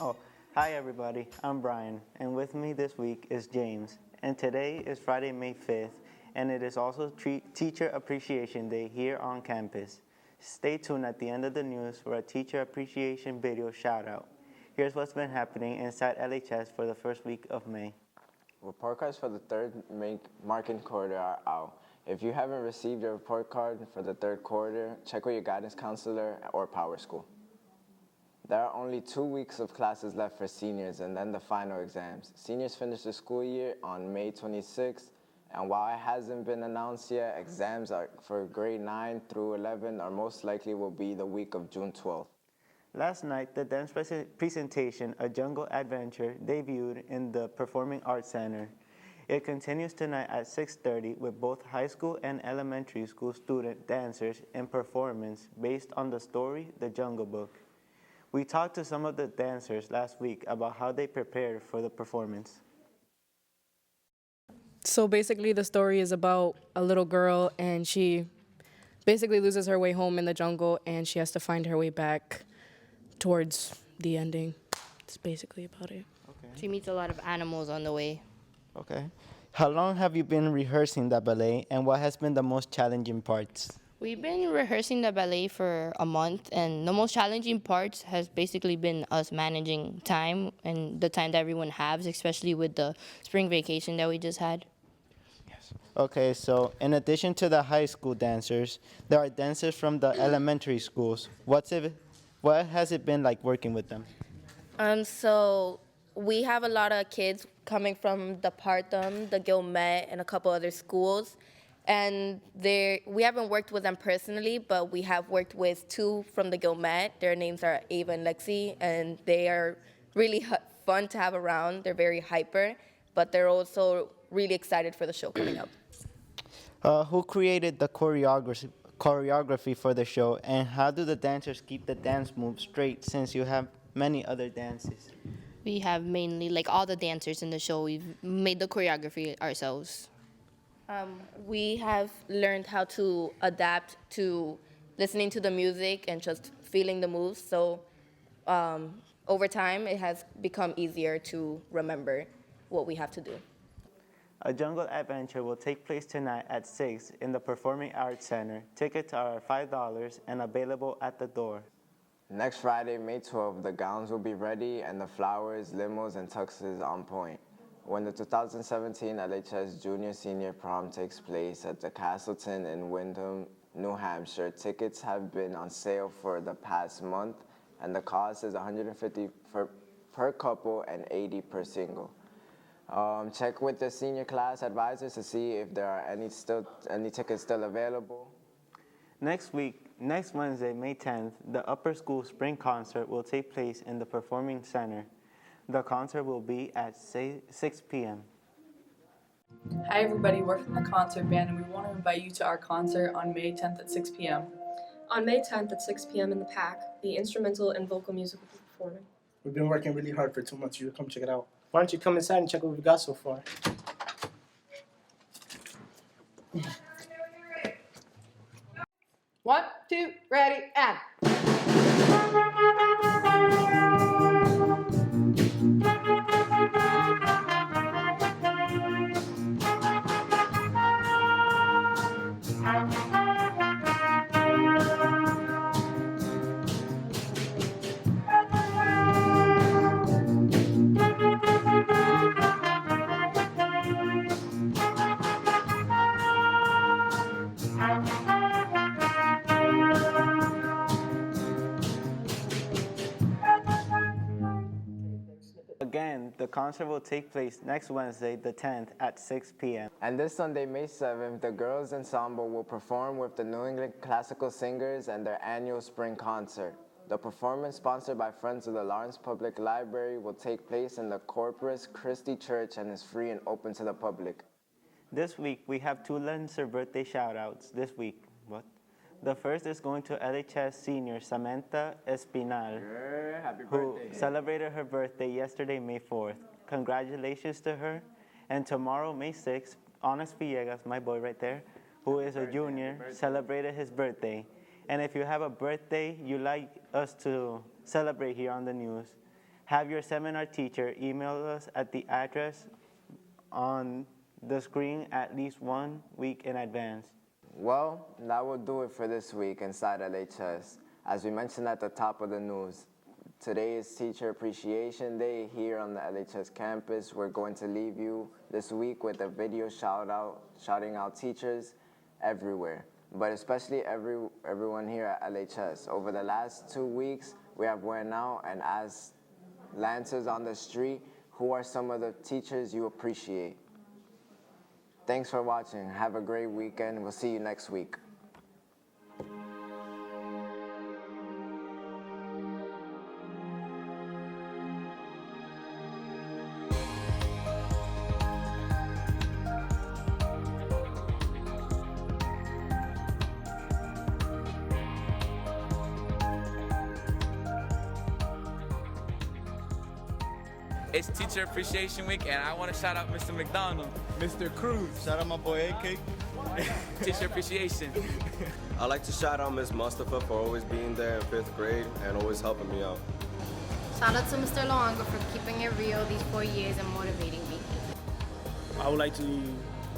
Oh, hi everybody, I'm Brian, and with me this week is James. And today is Friday, May 5th, and it is also Teacher Appreciation Day here on campus. Stay tuned at the end of the news for a Teacher Appreciation video shout out. Here's what's been happening inside LHS for the first week of May. Report cards for the third marking quarter are out. If you haven't received your report card for the third quarter, check with your guidance counselor or Power School. There are only 2 weeks of classes left for seniors and then the final exams. Seniors finish the school year on May 26th, and while it hasn't been announced yet, exams are for grade 9 through 11 are most likely will be the week of June 12th. Last night, the dance presentation, A Jungle Adventure, debuted in the Performing Arts Center. It continues tonight at 6:30 with both high school and elementary school student dancers in performance based on the story, The Jungle Book. We talked to some of the dancers last week about how they prepared for the performance. So basically, the story is about a little girl, and she basically loses her way home in the jungle, and she has to find her way back towards the ending. That's basically about it. Okay. She meets a lot of animals on the way. Okay. How long have you been rehearsing the ballet, and what has been the most challenging parts? We've been rehearsing the ballet for a month, and the most challenging parts has basically been us managing time and the time that everyone has, especially with the spring vacation that we just had. Okay, so in addition to the high school dancers, there are dancers from the elementary schools. What has it been like working with them? So we have a lot of kids coming from the Partham, the Gilmet, and a couple other schools. And we haven't worked with them personally, but we have worked with two from the Gilmet. Their names are Ava and Lexi, and they are really fun to have around. They're very hyper, but they're also really excited for the show coming up. Who created the choreography for the show, and how do the dancers keep the dance moves straight since you have many other dances? We have mainly, like all the dancers in the show, we've made the choreography ourselves. We have learned how to adapt to listening to the music and just feeling the moves. So over time, it has become easier to remember what we have to do. A Jungle Adventure will take place tonight at 6 in the Performing Arts Center. Tickets are $5 and available at the door. Next Friday, May 12th, the gowns will be ready and the flowers, limos, and tuxes on point. When the 2017 LHS Junior Senior Prom takes place at the Castleton in Windham, New Hampshire, tickets have been on sale for the past month, and the cost is $150 per couple and $80 per single. Check with the senior class advisors to see if there are any tickets still available. Next Wednesday, May 10th, the Upper School Spring Concert will take place in the Performing Center. The concert will be at 6 p.m. Hi everybody, we're from the concert band and we want to invite you to our concert on May 10th at 6 p.m. On May 10th at 6 p.m. in the PAC, the instrumental and vocal music will be performing. We've been working really hard for 2 months. You should come check it out. Why don't you come inside and check what we've got so far? One, two, ready, and. Again, the concert will take place next Wednesday, the 10th, at 6 p.m. And this Sunday, May 7th, the Girls Ensemble will perform with the New England Classical Singers and their annual spring concert. The performance, sponsored by Friends of the Lawrence Public Library, will take place in the Corpus Christi Church and is free and open to the public. This week, we have two Lancer birthday shout-outs this week. The first is going to LHS senior Samantha Espinal, who celebrated her birthday yesterday, May 4th. Congratulations to her. And tomorrow, May 6th, Honest Villegas, my boy right there, who is a junior, celebrated his birthday. And if you have a birthday you'd like us to celebrate here on the news, Have your seminar teacher email us at the address on the screen at least 1 week in advance. Well, that will do it for this week inside LHS. As we mentioned at the top of the news, today is Teacher Appreciation Day here on the LHS campus. We're going to leave you this week with a video shouting out teachers everywhere, but especially everyone here at LHS. Over the last 2 weeks, we have went out and asked Lancers on the street, who are some of the teachers you appreciate? Thanks for watching. Have a great weekend. We'll see you next week. It's Teacher Appreciation Week, and I want to shout out Mr. McDonald. Mr. Cruz. Shout out my boy AK. Teacher Appreciation. I'd like to shout out Ms. Mustafa for always being there in 5th grade and always helping me out. Shout out to Mr. Luongo for keeping it real these 4 years and motivating me. I would like to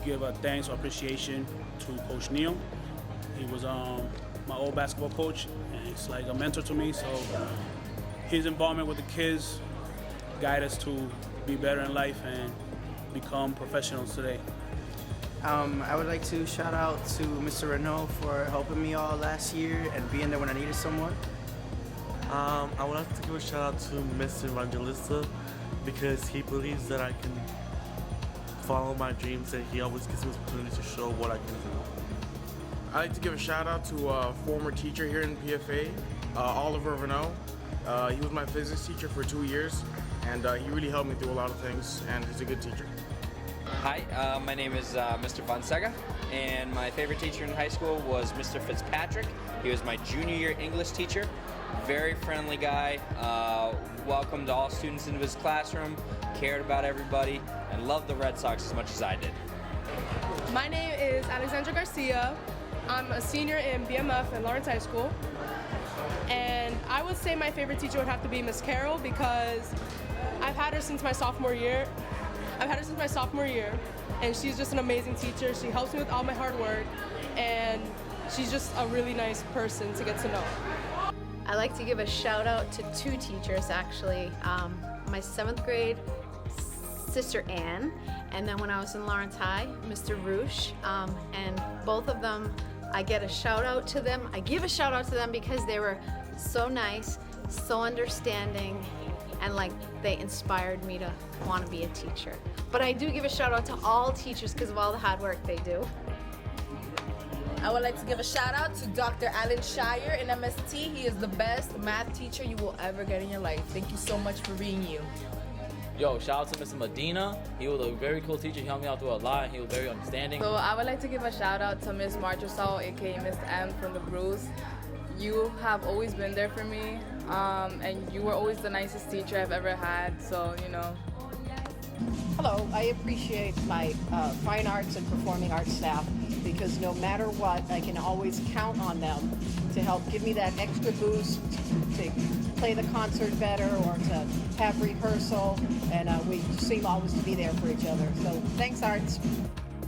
give a thanks or appreciation to Coach Neal. He was my old basketball coach, and he's like a mentor to me, so his involvement with the kids guide us to be better in life and become professionals today. I would like to shout out to Mr. Renault for helping me all last year and being there when I needed someone. I would like to give a shout out to Mr. Evangelista because he believes that I can follow my dreams and he always gives me the opportunity to show what I can do. I'd like to give a shout out to a former teacher here in PFA, Oliver Renault. He was my physics teacher for 2 years, and he really helped me through a lot of things, and he's a good teacher. Hi, my name is Mr. Fonseca, and my favorite teacher in high school was Mr. Fitzpatrick. He was my junior year English teacher. Very friendly guy, welcomed all students into his classroom, cared about everybody, and loved the Red Sox as much as I did. My name is Alexandra Garcia. I'm a senior in BMF at Lawrence High School. And I would say my favorite teacher would have to be Miss Carroll because I've had her since my sophomore year. And she's just an amazing teacher. She helps me with all my hard work, and she's just a really nice person to get to know. I like to give a shout out to 2 teachers actually. My 7th grade Sister Ann, and then when I was in Lawrence High, Mr. Roosh, and both of them, I get a shout out to them. I give a shout out to them because they were so nice, so understanding, and like they inspired me to want to be a teacher. But I do give a shout out to all teachers because of all the hard work they do. I would like to give a shout out to Dr. Alan Shire in MST. He is the best math teacher you will ever get in your life. Thank you so much for being you. Yo, shout out to Mr. Medina. He was a very cool teacher. He helped me out through a lot, and he was very understanding. So I would like to give a shout out to Miss Marchesal, aka Miss M from the Brews. You have always been there for me, and you were always the nicest teacher I've ever had, so, you know. Hello, I appreciate my fine arts and performing arts staff because no matter what, I can always count on them to help give me that extra boost to play the concert better or to have rehearsal, and we seem always to be there for each other. So thanks, Arts.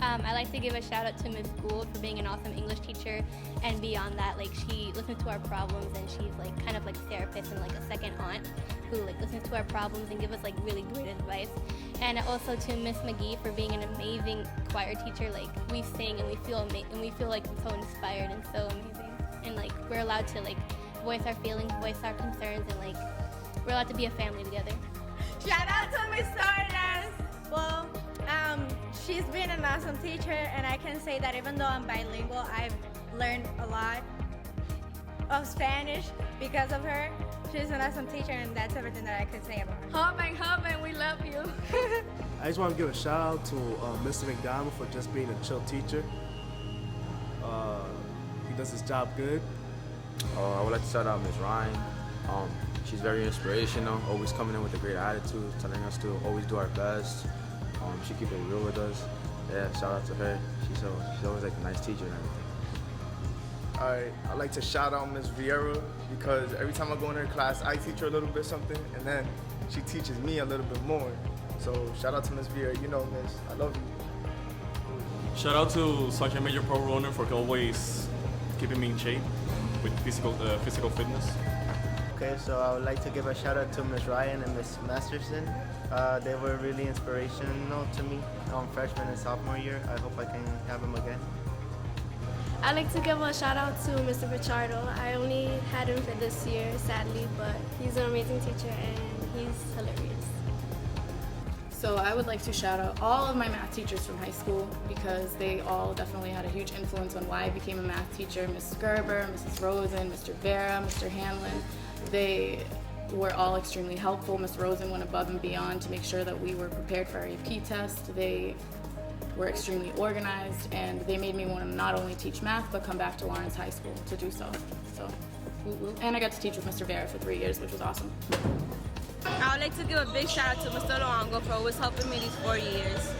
I like to give a shout out to Ms. Gould for being an awesome English teacher, and beyond that, like she listens to our problems, and she's like kind of like a therapist and like a second aunt who like listens to our problems and gives us like really great advice. And also to Miss McGee for being an amazing choir teacher. Like we sing and we feel like so inspired and so amazing, and like we're allowed to like voice our feelings, voice our concerns, and like we're allowed to be a family together. Shout out to Miss Stardust. Well, she's been an awesome teacher, and I can say that even though I'm bilingual, I've learned a lot of Spanish because of her. She's an awesome teacher, and that's everything that I could say about her. Hopping, we love you. I just want to give a shout out to Mr. McDonald for just being a chill teacher. He does his job good. I would like to shout out Ms. Ryan. She's very inspirational, always coming in with a great attitude, telling us to always do our best. She keeps it real with us. Yeah, shout out to her. She's always like a nice teacher and everything. I'd like to shout out Ms. Vieira because every time I go in her class, I teach her a little bit something, and then she teaches me a little bit more. So shout out to Ms. Vieira. You know, Miss, I love you. Shout out to Sergeant Major Pro Runner for always keeping me in shape with physical fitness. Okay, so I would like to give a shout out to Ms. Ryan and Ms. Masterson. They were really inspirational to me freshman and sophomore year. I hope I can have them again. I'd like to give a shout out to Mr. Pichardo. I only had him for this year, sadly, but he's an amazing teacher and he's hilarious. So I would like to shout out all of my math teachers from high school because they all definitely had a huge influence on why I became a math teacher. Ms. Gerber, Mrs. Rosen, Mr. Vera, Mr. Hanlon. They were all extremely helpful. Ms. Rosen went above and beyond to make sure that we were prepared for our AP test. They were extremely organized and they made me want to not only teach math but come back to Lawrence High School to do so. And I got to teach with Mr. Vera for 3 years, which was awesome. I would like to give a big shout out to Mr. Luongo for always helping me these 4 years.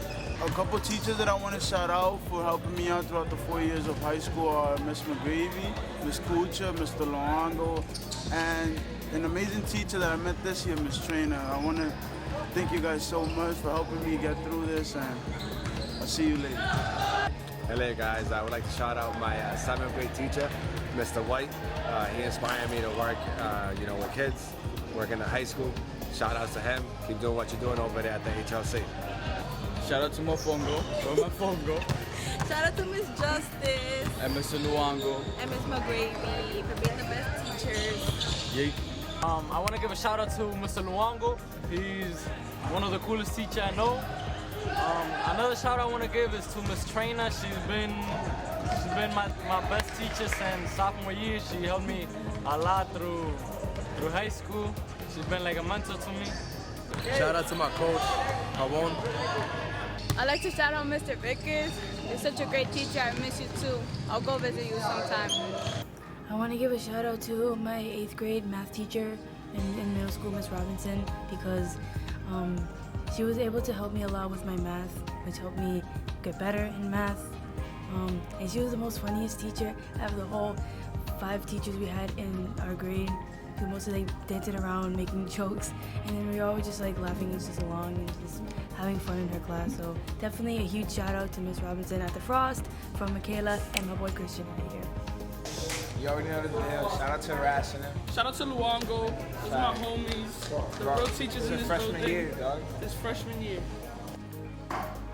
A couple teachers that I want to shout out for helping me out throughout the 4 years of high school are Miss McGravy, Miss Kucha, Mr. Luongo, and an amazing teacher that I met this year, Miss Trainer. I want to thank you guys so much for helping me get through this, and I'll see you later. Hello guys, I would like to shout out my 7th grade teacher, Mr. White. He inspired me to work with kids, work in the high school. Shout out to him. Keep doing what you're doing over there at the HLC. Shout out to Mofongo. Shout out to Miss Justice. And Mr. Luongo. And Miss McGravy for being the best teachers. Yeet. I want to give a shout out to Mr. Luongo. He's one of the coolest teachers I know. Another shout I want to give is to Miss Trainer. She's been my best teacher since sophomore year. She helped me a lot through high school. She's been like a mentor to me. Shout out to my coach, Pavon. I'd like to shout out Mr. Vickers. You're such a great teacher. I miss you too. I'll go visit you sometime. I want to give a shout out to my 8th grade math teacher in middle school, Miss Robinson, because she was able to help me a lot with my math, which helped me get better in math. And she was the most funniest teacher out of the whole 5 teachers we had in our grade. We mostly like dancing around, making jokes, and then we were always just like laughing just along and just having fun in her class. So definitely a huge shout out to Miss Robinson at the Frost, from Michaela and my boy Christian right here. You already know the deal. Shout out to Rash and them. Shout out to Luongo. Those are my homies. The real teachers in this freshman building. year, dog. This freshman year.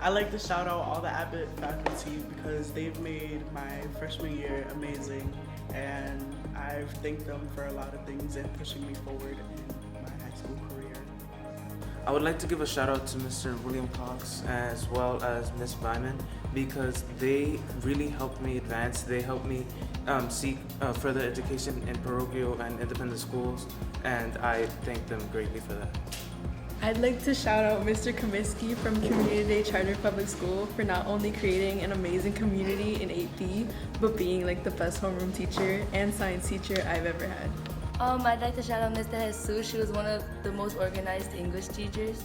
I like to shout out all the Abbott faculty because they've made my freshman year amazing, and I've thanked them for a lot of things and pushing me forward in my high school career. I would like to give a shout out to Mr. William Cox as well as Miss Byman because they really helped me advance. They helped me seek further education in parochial and independent schools, and I thank them greatly for that. I'd like to shout out Mr. Comiskey from Community Day Charter Public School for not only creating an amazing community in AP, but being like the best homeroom teacher and science teacher I've ever had. I'd like to shout out Mr. Jesus. She was one of the most organized English teachers.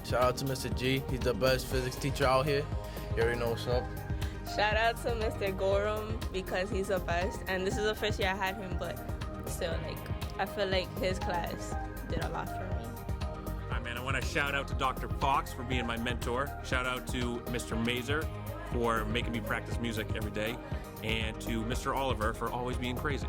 Shout out to Mr. G. He's the best physics teacher out here. You already know what's up. Shout out to Mr. Gorham because he's the best. And this is the first year I had him, but still, I feel like his class did a lot for me. I want to shout out to Dr. Fox for being my mentor. Shout out to Mr. Mazer for making me practice music every day. And to Mr. Oliver for always being crazy.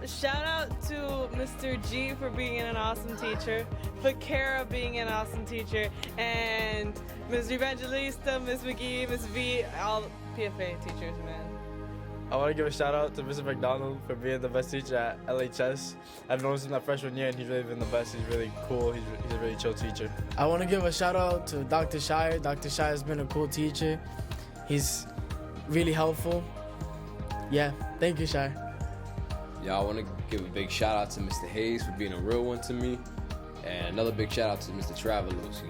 Shout out to Mr. G for being an awesome teacher, for Kara being an awesome teacher, and Ms. Evangelista, Ms. McGee, Ms. V, all PFA teachers, man. I want to give a shout out to Mr. McDonald for being the best teacher at LHS. I've known him since my freshman year and he's really been the best. He's really cool. He's a really chill teacher. I want to give a shout out to Dr. Shire. Dr. Shire has been a cool teacher. He's really helpful. Yeah, thank you, Shire. Yeah, I want to give a big shout out to Mr. Hayes for being a real one to me. And another big shout out to Mr. Travelos,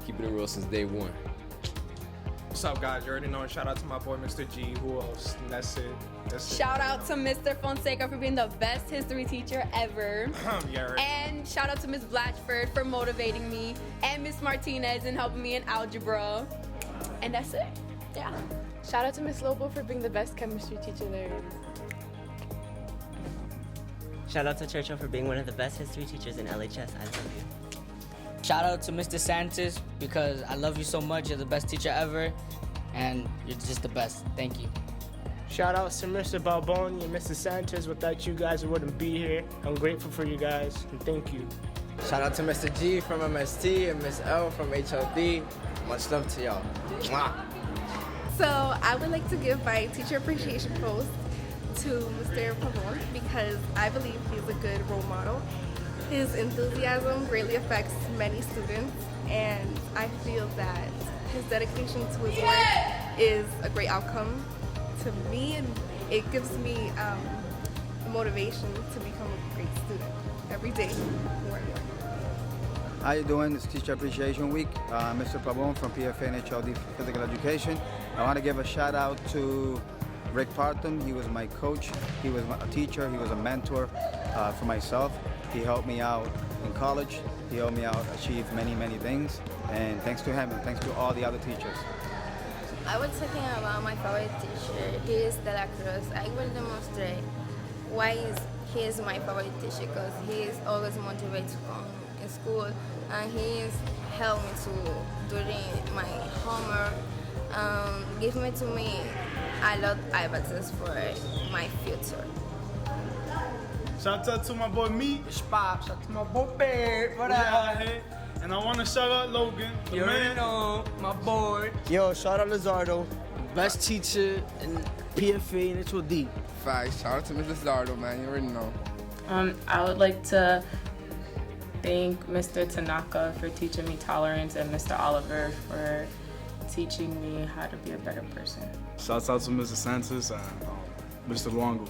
keeping it real since day one. What's up, guys? You already know. Shout out to my boy, Mr. G. Who else? That's it. Shout out to Mr. Fonseca for being the best history teacher ever. Yeah, right. And shout out to Ms. Blatchford for motivating me. And Ms. Martinez and helping me in algebra. And that's it. Yeah. Shout out to Miss Lobo for being the best chemistry teacher there is. Shout out to Churchill for being one of the best history teachers in LHS. I love you. Shout out to Mr. Santos because I love you so much. You're the best teacher ever, and you're just the best. Thank you. Shout out to Mr. Balboni and Mr. Santos. Without you guys, I wouldn't be here. I'm grateful for you guys, and thank you. Shout out to Mr. G from MST and Miss L from HLD. Much love to y'all. Mwah. So I would like to give my teacher appreciation post to Mr. Pavon because I believe he's a good role model. His enthusiasm greatly affects many students, and I feel that his dedication to his work is a great outcome to me, and it gives me motivation to become a great student every day, more and more. How you doing? It's Teacher Appreciation Week. Mr. Pavon from PFA and HLD Physical Education. I want to give a shout out to Rick Parton. He was my coach. He was a teacher. He was a mentor for myself. He helped me out in college. He helped me out achieve many, many things. And thanks to him and thanks to all the other teachers. I was talking about my favorite teacher. He is De La Cruz. I will demonstrate why he is my favorite teacher because he is always motivated to come in school, and he has helped me to during my homework. Give me to me a lot of advices for my future. Shout out to my boy Meat. Shout out to my boy Bear. What up? And I want to shout out Logan, the You man. already know, my boy. Yo, shout out Lizardo, best teacher in PFA and HOD. Facts. Shout out to Mr. Lizardo, man. You already know. I would like to thank Mr. Tanaka for teaching me tolerance and Mr. Oliver for teaching me how to be a better person. Shouts out to Mr. Santos and Mr. Luongo.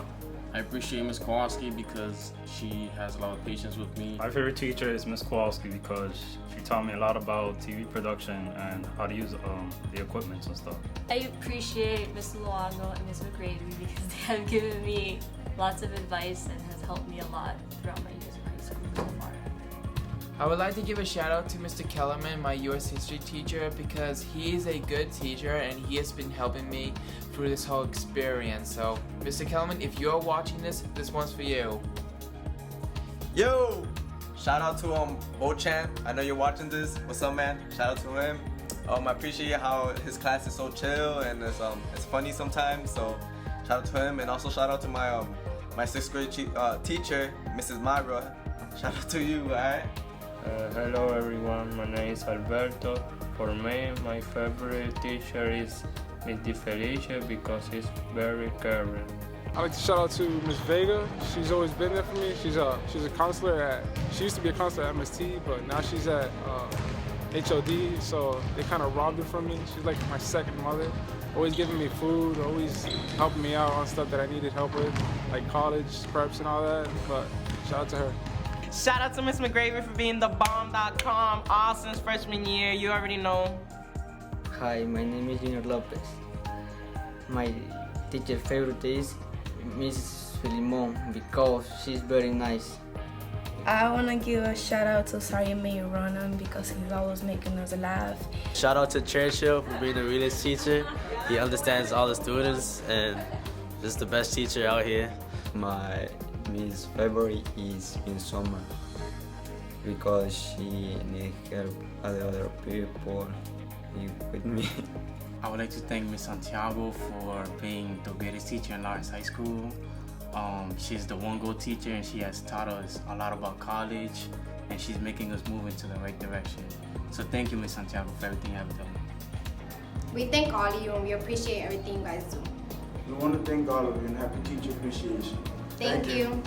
I appreciate Ms. Kowalski because she has a lot of patience with me. My favorite teacher is Ms. Kowalski because she taught me a lot about TV production and how to use the equipment and stuff. I appreciate Ms. Luongo and Ms. McGrady because they have given me lots of advice and has helped me a lot throughout my years of high school so far. I would like to give a shout out to Mr. Kellerman, my US history teacher, because he is a good teacher and he has been helping me through this whole experience. So, Mr. Kellerman, if you're watching this one's for you. Yo! Shout out to Bochamp. I know you're watching this. What's up, man? Shout out to him. I appreciate how his class is so chill and it's funny sometimes. So, shout out to him, and also shout out to my my 6th grade teacher, Mrs. Myra. Shout out to you, alright? Hello everyone, my name is Alberto. For me, my favorite teacher is Miss Di Felicia because he's very caring. I like to shout out to Miss Vega. She's always been there for me. She's a counselor she used to be a counselor at MST, but now she's at HOD, so they kind of robbed her from me. She's like my second mother. Always giving me food, always helping me out on stuff that I needed help with, like college preps and all that, but shout out to her. Shout out to Miss McGravy for being the bomb.com all since freshman year. You already know. Hi, my name is Junior Lopez. My teacher favorite is Mrs. Filimon because she's very nice. I want to give a shout out to Sergeant Major Ronan because he's always making us laugh. Shout out to Churchill for being the realest teacher. He understands all the students and is the best teacher out here. My Miss favorite is in summer because she needs help other people with me. I would like to thank Miss Santiago for being the greatest teacher in Lawrence High School. She's the one-goal teacher and she has taught us a lot about college and she's making us move into the right direction. So thank you, Miss Santiago, for everything you have done. We thank all of you and we appreciate everything you guys do. We want to thank all of you and happy Teacher Appreciation. Thank you.